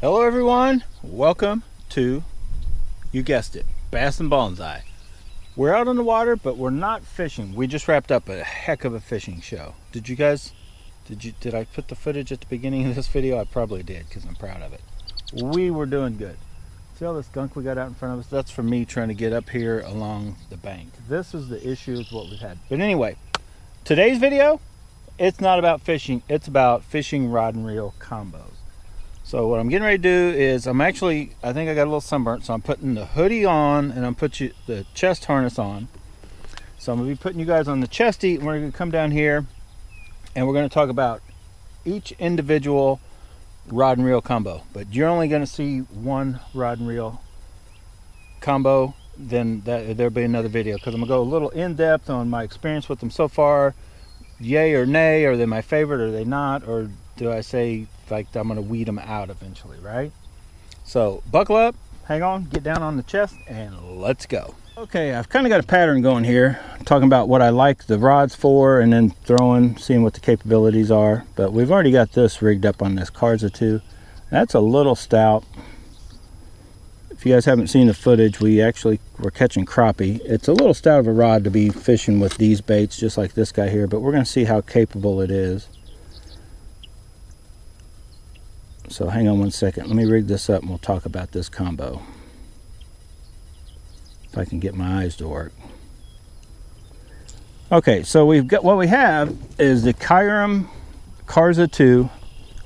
Hello everyone, welcome to, you guessed it, Bass and Bonsai. We're out on the water, but we're not fishing. We just wrapped up a heck of a fishing show. Did I put the footage at the beginning of this video? I probably did, because I'm proud of it. We were doing good. See all this gunk we got out in front of us? That's for me trying to get up here along the bank. This is the issue with what we've had. But anyway, today's video, it's not about fishing, it's about fishing rod and reel combos. So what I'm getting ready to do is I think I got a little sunburnt, so I'm putting the hoodie on and I'm putting the chest harness on. So I'm gonna be putting you guys on the chesty, and we're gonna come down here and we're gonna talk about each individual rod and reel combo. But you're only gonna see one rod and reel combo, then there'll be another video, because I'm gonna go a little in depth on my experience with them so far. Yay or nay, are they my favorite, or are they not, or do I say like I'm gonna weed them out eventually, right? So buckle up, hang on, get down on the chest, and let's go. Okay, I've kind of got a pattern going here, talking about what I like the rods for, and then seeing what the capabilities are. But we've already got this rigged up on this Carza2. That's a little stout. If you guys haven't seen the footage, we're catching crappie. It's a little stout of a rod to be fishing with these baits, just like this guy here, but we're gonna see how capable it is. So hang on one second, let me rig this up and we'll talk about this combo. If I can get my eyes to work. Okay, so what we have is the Kyorim Carza2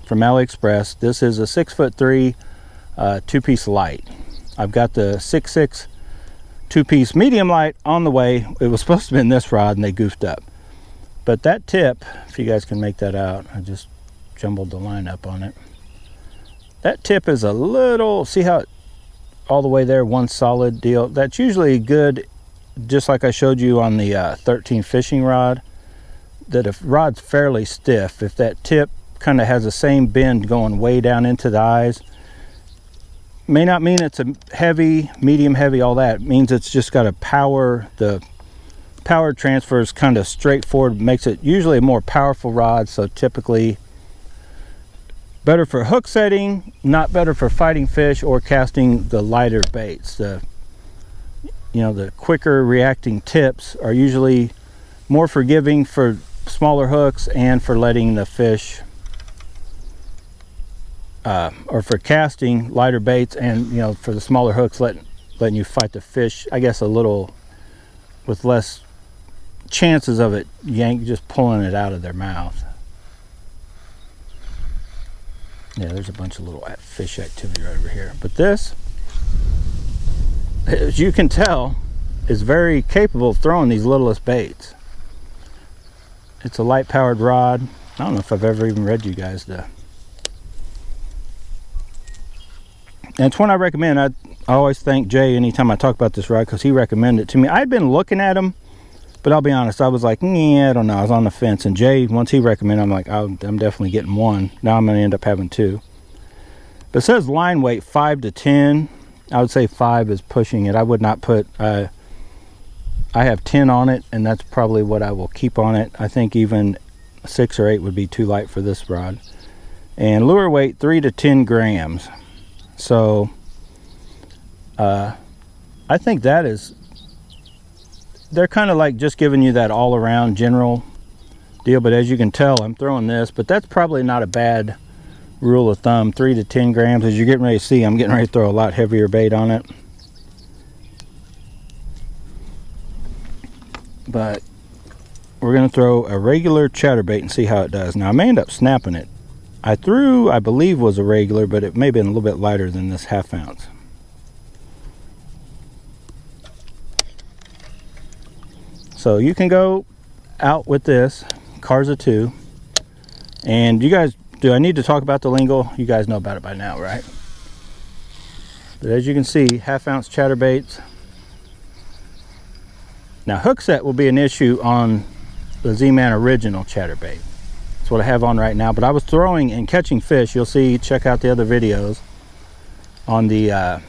from AliExpress. This is a 6'3" two-piece light. I've got the 6'6" two-piece medium light on the way. It was supposed to be in this rod and they goofed up. But that tip, if you guys can make that out, I just jumbled the line up on it. That tip is a little, see how all the way there, one solid deal. That's usually good, just like I showed you on the 13 fishing rod, that if rod's fairly stiff, if that tip kind of has the same bend going way down into the eyes, may not mean it's a heavy, medium heavy, all that. It means it's just got a power, the power transfer is kind of straightforward, makes it usually a more powerful rod. So typically better for hook setting, not better for fighting fish or casting the lighter baits. The quicker reacting tips are usually more forgiving for smaller hooks and for letting the fish or for casting lighter baits, and for the smaller hooks letting you fight the fish, I guess, a little with less chances of it just pulling it out of their mouth. Yeah, there's a bunch of little fish activity right over here. But this, as you can tell, is very capable of throwing these littlest baits. It's a light powered rod. I don't know if I've ever even read you guys the. And it's one I recommend. I always thank Jay anytime I talk about this rod, because he recommended it to me. I'd been looking at him, but I'll be honest, I was like, I don't know. I was on the fence. And Jay, once he recommended, I'm like, I'm definitely getting one. Now I'm going to end up having two. But it says line weight 5 to 10. I would say 5 is pushing it. I would not put, I have 10 on it, and that's probably what I will keep on it. I think even 6 or 8 would be too light for this rod. And lure weight 3 to 10 grams. So I think that is, they're kind of like just giving you that all around general deal. But as you can tell, I'm throwing this, but that's probably not a bad rule of thumb. 3 to 10 grams. As you're getting ready to see, I'm getting ready to throw a lot heavier bait on it. But we're going to throw a regular chatterbait and see how it does. Now I may end up snapping it. I believe was a regular, but it may have been a little bit lighter than this 1/2 ounce. So you can go out with this Carza2. And you guys, do I need to talk about the LingL? You guys know about it by now, right? But as you can see, 1/2 ounce chatterbaits. Now hook set will be an issue on the Z-Man original chatterbait. That's what I have on right now. But I was throwing and catching fish. You'll see, check out the other videos on the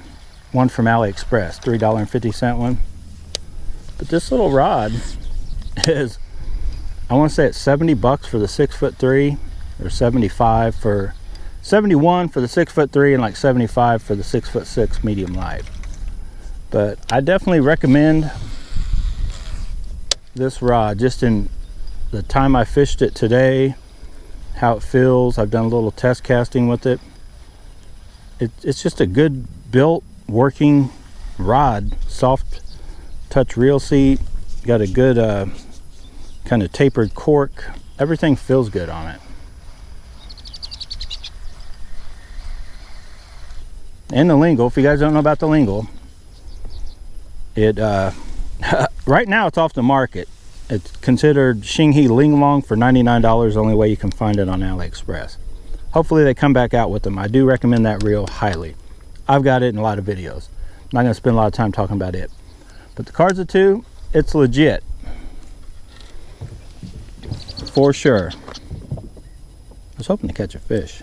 one from AliExpress, $3.50 one. But this little rod is, I want to say it's $70 for the 6'3", or $75 for 71 for the 6'3" and like 75 for the 6'6" medium light. But I definitely recommend this rod, just in the time I fished it today, how it feels. I've done a little test casting with it. It's just a good built working rod. Soft touch reel seat, got a good kind of tapered cork. Everything feels good on it. And the LingL, if you guys don't know about the LingL, it right now it's off the market. It's considered Sheng LingL for $99, only way you can find it on AliExpress. Hopefully they come back out with them. I do recommend that reel highly. I've got it in a lot of videos. I'm not going to spend a lot of time talking about it. But the Carza2, it's legit. For sure. I was hoping to catch a fish.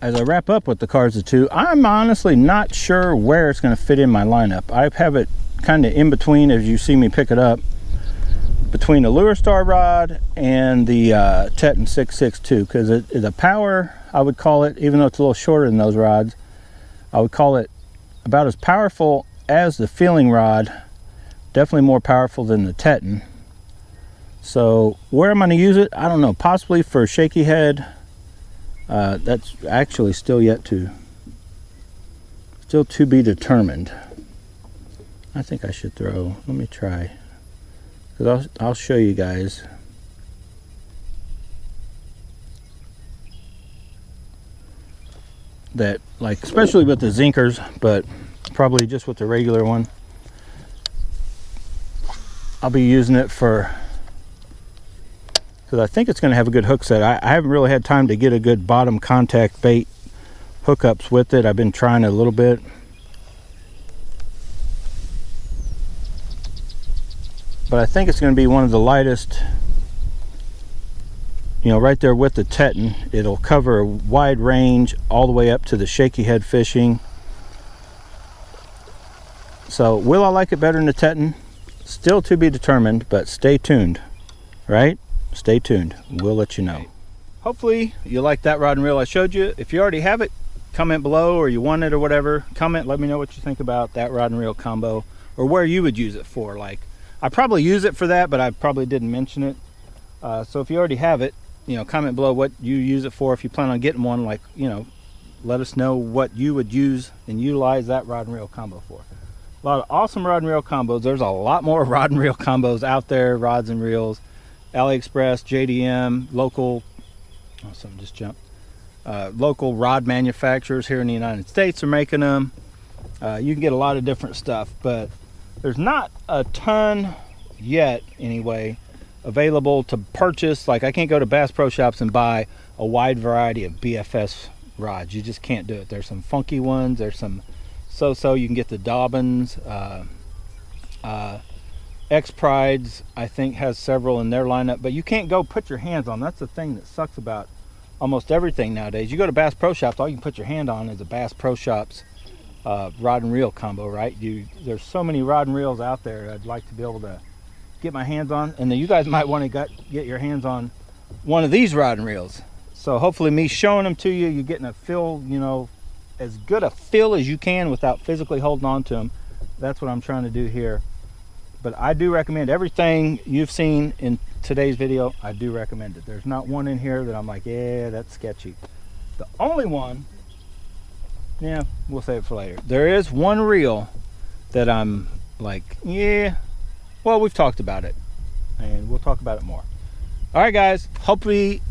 As I wrap up with the Carza2, I'm honestly not sure where it's going to fit in my lineup. I have it kind of in between, as you see me pick it up, between the Lure Star rod and the Teton 662, because the power, I would call it, even though it's a little shorter than those rods, I would call it about as powerful as the feeling rod, definitely more powerful than the Teton. So where I'm going to use it, I don't know, possibly for shaky head. That's actually still to be determined. I think I should throw, let me try, because I'll show you guys. That, like, especially with the zinkers, but probably just with the regular one, I'll be using it for, because I think it's going to have a good hook set. I haven't really had time to get a good bottom contact bait hookups with it. I've been trying a little bit. But I think it's going to be one of the lightest, you know, right there with the Teton. It'll cover a wide range all the way up to the shaky head fishing. So will I like it better than the Teton? Still to be determined, but stay tuned, right? Stay tuned. We'll let you know. Hopefully you like that rod and reel I showed you. If you already have it, comment below, or you want it or whatever. Comment, let me know what you think about that rod and reel combo, or where you would use it for. Like, I probably use it for that, but I probably didn't mention it. So if you already have it, you know, comment below what you use it for. If you plan on getting one, like, you know, let us know what you would use and utilize that rod and reel combo for. A lot of awesome rod and reel combos. There's a lot more rod and reel combos out there, rods and reels. AliExpress, JDM, local, oh, something just jumped. Local rod manufacturers here in the United States are making them. You can get a lot of different stuff, but there's not a ton yet, anyway, available to purchase. Like, I can't go to Bass Pro Shops and buy a wide variety of BFS rods. You just can't do it. There's some funky ones. There's some so-so. You can get the Dobbins. X-Prides, I think, has several in their lineup, but you can't go put your hands on. That's the thing that sucks about almost everything nowadays. You go to Bass Pro Shops, all you can put your hand on is a Bass Pro Shops rod and reel combo, right? There's so many rod and reels out there I'd like to be able to get my hands on, and then you guys might want to get your hands on one of these rod and reels. So hopefully me showing them to you, you're getting a feel, you know, as good a feel as you can without physically holding on to them. That's what I'm trying to do here. But I do recommend everything you've seen in today's video. I do recommend it. There's not one in here that I'm like, yeah, that's sketchy. The only one, yeah, we'll save it for later. There is one reel that I'm like, yeah, well, we've talked about it, and we'll talk about it more. All right, guys, hopefully,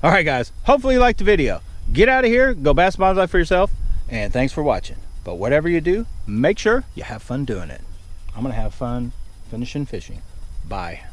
all right, guys, hopefully you liked the video. Get out of here, go bass bonsai for yourself, and thanks for watching. But whatever you do, make sure you have fun doing it. I'm gonna have fun finishing fishing. Bye.